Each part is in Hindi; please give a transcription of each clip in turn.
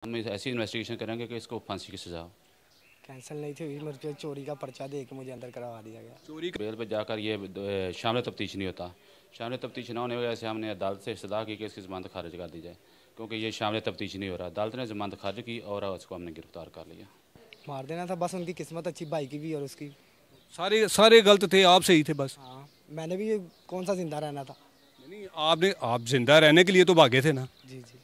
हम ऐसी इन्वेस्टिगेशन करेंगे कि इसको फांसी की सज़ा हो। कैंसिल नहीं थी हुई, मेरे पे चोरी का पर्चा दे के मुझे अंदर करवा दिया गया। चोरी बेल पर जाकर ये शामिल तफ्तीश नहीं होता। शामिल तफ्तीश न होने की वजह से हमने अदालत से इस्तदा की कि इसकी ज़मानत खारिज कर दी जाए, क्योंकि ये शामिल तफ्तीश नहीं हो रहा। अदालत ने ज़मानत खारिज की और उसको हमने गिरफ्तार कर लिया। मार देना था बस, उनकी किस्मत अच्छी, भाई की भी और उसकी। सारे सारे गलत थे, आप सही थे बस। हाँ, मैंने भी कौन सा जिंदा रहना था। नहीं, आप जिंदा रहने के लिए तो भागे थे ना। जी जी।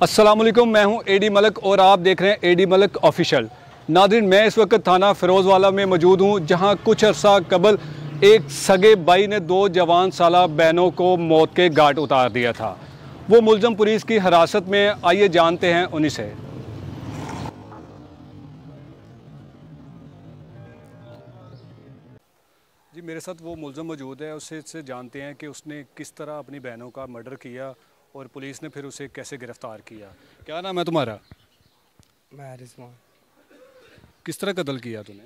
अस्सलाम वालेकुम, मैं हूं एडी मलक और आप देख रहे हैं एडी मलक ऑफिशियल। नाज़रीन, मैं इस वक्त थाना फिरोज़वाला में मौजूद हूं, जहां कुछ अरसा कबल एक सगे भाई ने दो जवान साला बहनों को मौत के घाट उतार दिया था। वो मुलज़म पुलिस की हिरासत में। आइए जानते हैं उन्हीं से। जी, मेरे साथ वो मुलज़म मौजूद है, उससे जानते हैं कि उसने किस तरह अपनी बहनों का मर्डर किया और पुलिस ने फिर उसे कैसे गिरफ़्तार किया। क्या नाम है तुम्हारा? मैं रिजवान। किस तरह कत्ल किया तूने?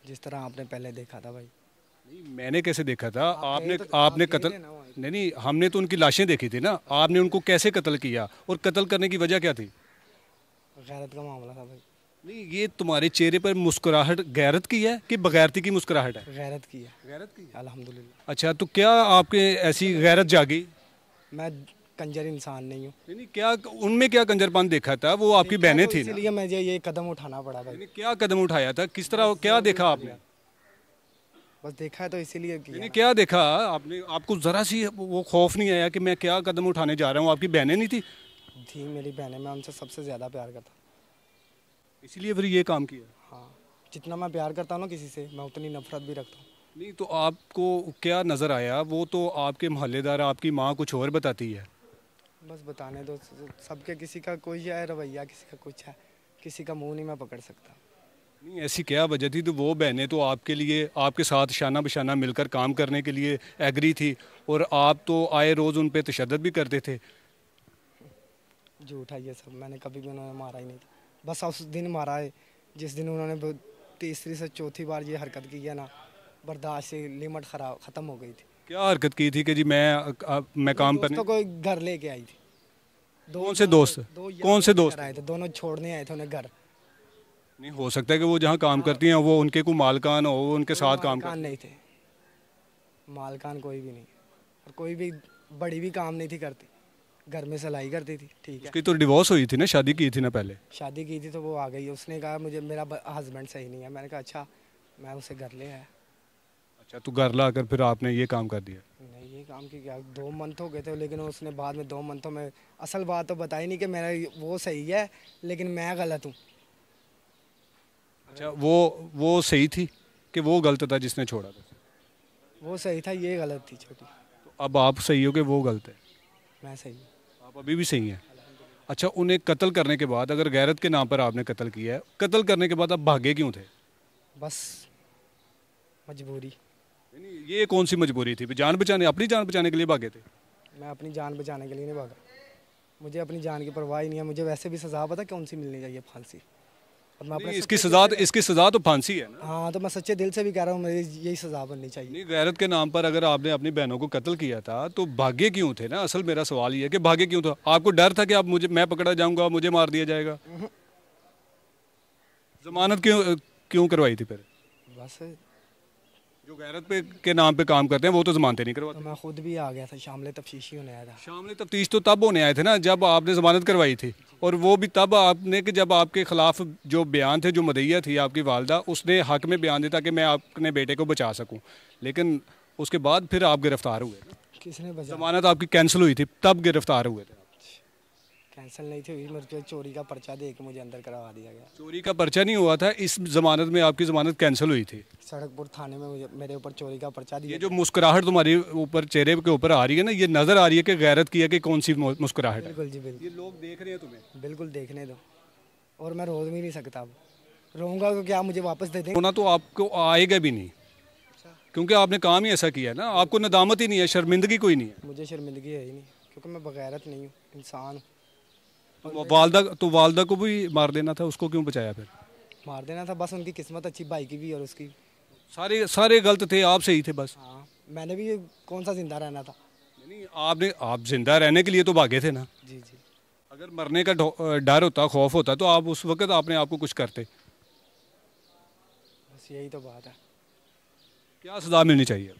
जिस तरह आपने पहले देखा था भाई। नहीं, मैंने कैसे देखा था? आपने तो आपने आप गए कत्ल थे ना वहीं। नहीं, हमने तो उनकी लाशें देखी थी ना। आपने उनको कैसे कत्ल किया और कत्ल करने की वजह क्या थी? गैरत का मामला था भाई। नहीं, ये तुम्हारे चेहरे पर मुस्कुराहट गैरत की है कि बगैरती की मुस्कुराहट है? गैरत की है। गैरत की है। अल्हम्दुलिल्लाह। अच्छा, तो क्या आपके ऐसी गैरत जागी? मैं कंजर इंसान नहीं हूँ। नहीं, क्या उनमें क्या कंजरपान देखा था? वो आपकी बहनें थी ना। इसीलिए मुझे ये कदम उठाना पड़ा भाई। नहीं, क्या कदम उठाया था? किस तरह क्या देखा आपने? बस देखा है तो इसीलिए किया। नहीं, क्या देखा आपने? आपको ज़रा सी वो खौफ नहीं आया कि मैं क्या कदम उठाने जा रहा हूँ? आपकी बहनें नहीं थी? थी मेरी बहनें, मैं उनसे सबसे ज़्यादा प्यार करता। इसीलिए फिर ये काम किया? हाँ, जितना मैं प्यार करता हूँ ना किसी से, मैं उतनी नफरत भी रखता हूँ। नहीं, तो आपको क्या नज़र आया? वो तो आपके मोहल्लेदार, आपकी माँ कुछ और बताती है। बस बताने दो, सबके किसी का कोई है रवैया, किसी का कुछ है, किसी का मुंह नहीं मैं पकड़ सकता। नहीं, ऐसी क्या वजह थी? तो वो बहनें तो आपके लिए, आपके साथ शाना बशाना मिलकर काम करने के लिए एग्री थी और आप तो आए रोज़ उन पे तशद्दुद भी करते थे। झूठा ये सब, मैंने कभी भी उन्होंने मारा ही नहीं था। बस उस दिन मारा है जिस दिन उन्होंने तीसरी से चौथी बार ये हरकत की है ना, बर्दाश्त से लिमिट खराब ख़त्म हो गई थी। क्या हरकत की थी कि जी मैं काम करने? दोस्तों को घर लेके आई थी। कौन से दोस्त? कौन से दोस्त आए थे, दोनों छोड़ने आए थे उन्हें घर। नहीं, हो सकता है कि वो जहाँ काम करती हैं वो उनके को मालकान हो, वो उनके साथ काम मालकान कर। नहीं थे, मालकान कोई भी नहीं, और कोई भी बड़ी भी काम नहीं थी करती, घर में सिलाई करती थी। ठीक है, उसकी तो डिवोर्स हुई थी ना, शादी की थी ना पहले? शादी की थी तो वो आ गई। उसने कहा मुझे मेरा हस्बैंड सही नहीं है। मैंने कहा अच्छा, मैं उसे घर ले आया। अच्छा, तो घर ला कर फिर आपने ये काम कर दिया? नहीं, ये काम की क्या, 2 मंथ हो गए थे, लेकिन उसने बाद में 2 मंथों में असल बात तो बताई नहीं कि मेरा वो सही है लेकिन मैं गलत हूँ। अच्छा, वो सही थी कि वो गलत था जिसने छोड़ा था? वो सही था, ये गलत थी छोटी। तो अब आप सही हो कि वो गलत है? मैं सही हूँ। आप अभी भी सही हैं? अच्छा, उन्हें कत्ल करने के बाद, अगर गैरत के नाम पर आपने कत्ल किया है, कत्ल करने के बाद आप भागे क्यों थे? बस मजबूरी। नहीं, ये कौन सी मजबूरी थी? जान बचाने, अपनी जान बचाने के लिए भागे थे? मैं अपनी जान बचाने के लिए नहीं भागा। मुझे अपनी जान की परवाह ही नहीं है। मुझे वैसे भी सज़ा पता कौन सी मिलनी चाहिए, फांसी। और मैं नहीं, अपने इसकी सजा तो फांसी है ना। हाँ, तो मैं सच्चे दिल से भी कह रहा हूँ, मेरी यही सज़ा बननी चाहिए। नहीं, गैरत के नाम पर अगर आपने अपनी बहनों को कत्ल किया था तो भागे क्यों थे ना? असल मेरा सवाल ये है कि भागे क्यों था? आपको डर था कि आप मैं पकड़ा जाऊंगा, मुझे मार दिया जाएगा? जमानत क्यों करवाई थी फिर? बस जो गैरत के नाम पे काम करते हैं वो तो जमानतें नहीं तो करवाते। मैं खुद भी आ गया था, शामिल तफ्तीशी होने आया था। शामिल तफ्तीश तो तब होने आए थे ना जब आपने जमानत करवाई थी, और वो भी तब आपने कि जब आपके खिलाफ जो बयान थे, जो मदइया थी आपकी वालदा, उसने हक में बयान दिया कि मैं अपने बेटे को बचा सकूं, लेकिन उसके बाद फिर आप गिरफ्तार हुए ना। किसने बचा? जमानत आपकी कैंसिल हुई थी, तब गिरफ्तार हुए थे। कैंसिल नहीं थी हुई, मेरे पे चोरी का पर्चा दे के मुझे अंदर करवा दिया गया। चोरी का पर्चा नहीं हुआ था, इस जमानत में आपकी जमानत कैंसिल हुई थी। सड़कपुर थाने में मेरे ऊपर चोरी का पर्चा दिया। ये जो मुस्कुराहट तुम्हारी ऊपर चेहरे के ऊपर आ रही है ना, ये नजर आ रही है कि गैरत की है कि कौन सी मुस्कुराहट है। बिल्कुल जी, बिल्कुल। ये लोग देख रहे हैं तुम्हें। बिल्कुल देखने दो, और मैं रोज भी नहीं सकता। अब रोऊंगा तो क्या मुझे वापस दे देंगे? होना तो आपको आएगा भी नहीं, क्योंकि आपने काम ही ऐसा किया है ना। आपको नदामत ही नहीं है, शर्मिंदगी कोई नहीं है। मुझे शर्मिंदगी है ही नहीं, क्योंकि मैं बगैरत नहीं हूँ, इंसान हूँ। तो वालदा को भी मार देना था, उसको क्यों बचाया फिर? मार देना था बस, उनकी किस्मत अच्छी, भाई की भी और उसकी। सारे सारे गलत थे, आप सही थे बस। हाँ, मैंने भी कौन सा जिंदा रहना था। नहीं, आप जिंदा रहने के लिए तो भागे थे ना। जी जी। अगर मरने का डर होता, खौफ होता, तो आप उस वक्त आपने आपको कुछ करते? बस यही तो बात है। क्या सज़ा मिलनी चाहिए?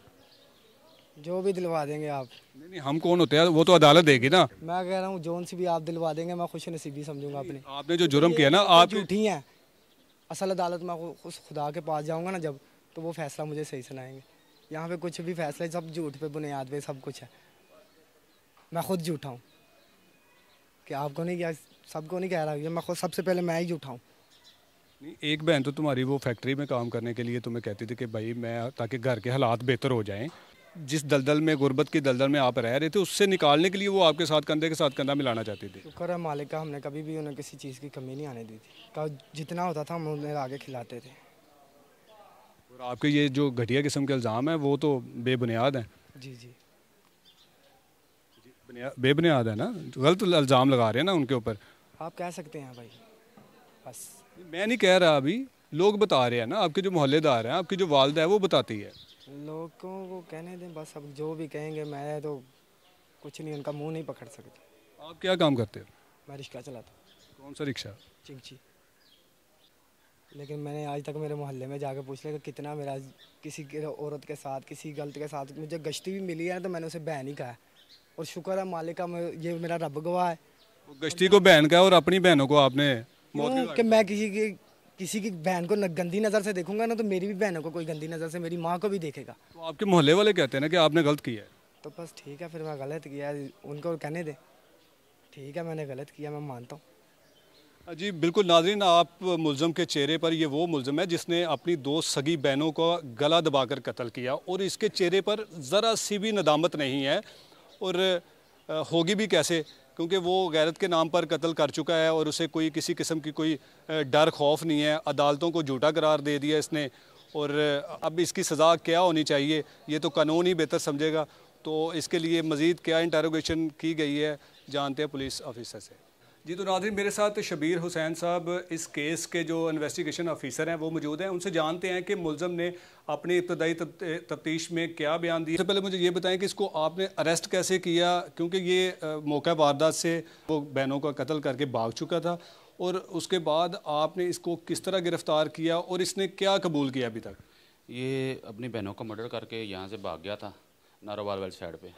जो भी दिलवा देंगे आप। नहीं नहीं, हम कौन होते हैं, वो तो अदालत देगी ना। मैं कह रहा हूँ जोन सी भी आप दिलवा देंगे, मैं खुश नसीबी समझूंगा अपनी। आपने जो जुर्म किया ना, आप झूठी हैं। असल अदालत में उस खुदा के पास जाऊंगा ना जब, तो वो फैसला मुझे सही सुनाएंगे। यहाँ पे कुछ भी फैसले सब झूठ पे बुनियाद पे सब कुछ है। मैं खुद झूठा हूँ कि आपको नहीं किया, सबको नहीं कह रहा, ये मैं खुद सबसे पहले मैं ही झूठा हूँ। नहीं, एक बहन तो तुम्हारी वो फैक्ट्री में काम करने के लिए तुम्हें कहती थी कि भाई मैं, ताकि घर के हालात बेहतर हो जाएं, जिस दलदल में, गुर्बत की दलदल में आप रह रहे थे, उससे निकालने के लिए वो आपके साथ कंधे के साथ कंधा मिलाना चाहती थी। शुक्र है मालिक का, हमने कभी भी उन्हें किसी चीज़ की कमी नहीं आने दी थी। जितना होता था हम उन्हें आगे खिलाते थे। और आपके ये जो घटिया किस्म के इल्ज़ाम हैं वो तो बेबुनियाद हैं। जी जी, बेबुनियाद है ना, गलत इल्ज़ाम लगा रहे हैं ना उनके ऊपर। आप कह सकते हैं भाई, बस। मैं नहीं कह रहा, अभी लोग बता रहे हैं ना, आपके जो मोहल्लेदार हैं, आपकी जो वालदा है वो बताती है। लोगों को कहने दें बस, अब जो भी कहेंगे, मैं तो कुछ नहीं, उनका मुंह नहीं पकड़ सकता। आप क्या काम करते हो? मैं रिक्शा चलाता हूँ। कौन सा रिक्शा? चिंची। लेकिन मैंने आज तक मेरे मोहल्ले में जाकर पूछ लिया कि कितना मेरा किसी औरत के साथ, किसी गलत के साथ मुझे गश्ती भी मिली है, तो मैंने उसे बहन ही कहा है। और शुक्र है मालिक का, ये मेरा रब गवाह है। गश्ती को बहन का, और अपनी बहनों को आपने मौत कि मैं किसी की बहन को गंदी नज़र से देखूंगा ना, तो मेरी भी बहनों को कोई गंदी नज़र से, मेरी माँ को भी देखेगा। तो आपके मोहल्ले वाले कहते हैं ना कि आपने गलत किया है। तो बस ठीक है, फिर मैं गलत किया, उनको कहने दे। ठीक है, मैंने गलत किया, मैं मानता हूँ। जी बिल्कुल नाज़रीन, आप मुल्ज़म के चेहरे पर, ये वो मुल्ज़म है जिसने अपनी 2 सगी बहनों का गला दबाकर कत्ल किया, और इसके चेहरे पर ज़रा सी भी नदामत नहीं है, और होगी भी कैसे, क्योंकि वो गैरत के नाम पर कत्ल कर चुका है और उसे कोई किसी किस्म की कोई डर खौफ नहीं है। अदालतों को झूठा करार दे दिया इसने, और अब इसकी सज़ा क्या होनी चाहिए ये तो कानून ही बेहतर समझेगा। तो इसके लिए मज़ीद क्या इंटरोगेशन की गई है, जानते हैं पुलिस ऑफिसर से। जी तो नाज़रीन, मेरे साथ शबीर हुसैन साहब, इस केस के जो इन्वेस्टिगेशन ऑफिसर हैं, वो मौजूद हैं। उनसे जानते हैं कि मुल्ज़म ने अपनी इब्तदाई तफ्तीश में क्या बयान दिया। सबसे पहले मुझे ये बताएं कि इसको आपने अरेस्ट कैसे किया, क्योंकि ये मौका वारदात से वो बहनों का कत्ल करके भाग चुका था, और उसके बाद आपने इसको किस तरह गिरफ़्तार किया और इसने क्या कबूल किया अभी तक? ये अपनी बहनों को मर्डर करके यहाँ से भाग गया था, नारोवाल वाली साइड पे।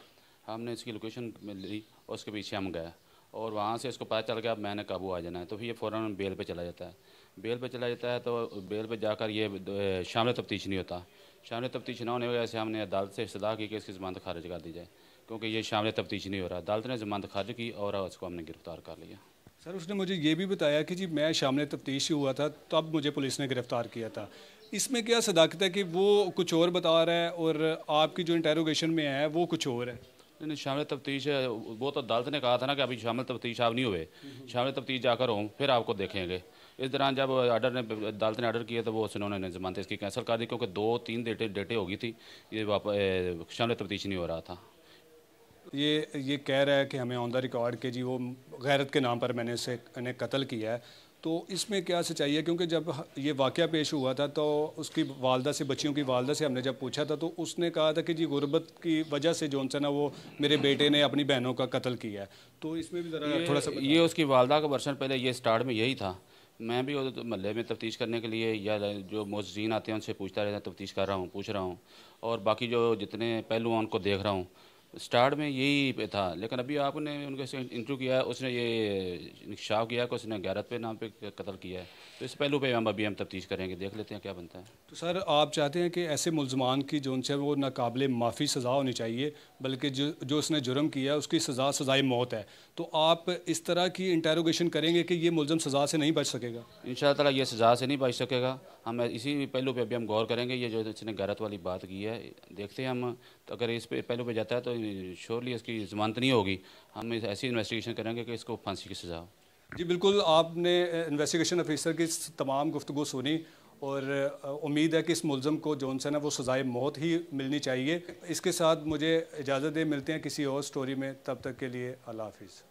हमने इसकी लोकेशन ली और उसके पीछे हम गए, और वहाँ से इसको पता चल गया अब मैंने काबू आ जाना है, तो फिर ये फ़ौरन बेल पे चला जाता है। बेल पे चला जाता है तो बेल पे जाकर ये शामिल तफ्तीश नहीं होता। शामिल तफ्तीश ना होने की वजह से हमने अदालत से इस्तदा की कि इसकी ज़मानत खारिज कर दी जाए, क्योंकि ये शामिल तफ्तीश नहीं हो रहा। अदालत ने ज़मानत खारिज की और उसको हमने गिरफ़्तार कर लिया। सर, उसने मुझे ये भी बताया कि जी मैं शामिल तफ्तीश हुआ था तब मुझे पुलिस ने गिरफ़्तार किया था। इसमें क्या सदाकत है कि वो कुछ और बता रहा है और आपकी जो इंटेरोगेशन में है वो कुछ और है? नहीं, शामिल तफ्तीश वो तो अदालत ने कहा था ना कि अभी शामिल तफ्तीश आप नहीं हुए, शामिल तफ्तीश जाकर हों फिर आपको देखेंगे। इस दौरान जब अदालत ने ऑर्डर किया तो वो उन्होंने ज़मानत इसकी कैंसिल कर दी, क्योंकि 2-3 डेटें हो गई थी, ये शामिल तफ्तीश नहीं हो रहा था। ये कह रहा है कि हमें ऑन द रिकॉर्ड के जी वो गैरत के नाम पर मैंने इन्हें कत्ल किया है, तो इसमें क्या सच्चाई है? क्योंकि जब ये वाक़या पेश हुआ था तो उसकी वालदा से, बच्चियों की वालदा से हमने जब पूछा था, तो उसने कहा था कि जी गुर्बत की वजह से जो ना वो मेरे बेटे ने अपनी बहनों का कत्ल किया है। तो इसमें भी ज़रा थोड़ा सा ये उसकी वालदा का वर्षन पहले ये स्टार्ट में यही था। मैं भी महल्ले में तफ्तीश करने के लिए या जो मोजीन आते हैं उनसे पूछता रहता, तफ्तीश कर रहा हूँ, पूछ रहा हूँ, और बाकी जो जितने पहलू हैं उनको देख रहा हूँ। स्टार्ट में यही पे था, लेकिन अभी आपने उनके से इंटरव्यू किया है, उसने ये इंकशाफ किया कि उसने गैरत पे नाम पे कत्ल किया है, तो इस पहलू पे हम तफ्तीश करेंगे, देख लेते हैं क्या बनता है। तो सर, आप चाहते हैं कि ऐसे मुल्ज़मान की जो उनसे वो नाकाबिले माफ़ी सज़ा होनी चाहिए, बल्कि जो उसने जुर्म किया उसकी सज़ाए मौत है, तो आप इस तरह की इंटेरोगेशन करेंगे कि ये मुल्ज़म सज़ा से नहीं बच सकेगा? इंशाअल्लाह ताला ये सज़ा से नहीं बच सकेगा। हम इसी पहलू पे अभी हम गौर करेंगे। ये जो इसने गैरत वाली बात की है, देखते हैं हम, तो अगर इस पहलू पे जाता है तो श्योरली इसकी ज़मानत नहीं होगी। हम ऐसी इन्वेस्टिगेशन करेंगे कि इसको फांसी की सज़ा हो। जी बिल्कुल, आपने इन्वेस्टिगेशन ऑफिसर की तमाम गुफ्तगू सुनी, और उम्मीद है कि इस मुल्ज़म को जो है ना वो सज़ाए मौत ही मिलनी चाहिए। इसके साथ मुझे इजाज़त दे, मिलते हैं किसी और स्टोरी में, तब तक के लिए अल्लाह हाफिज़।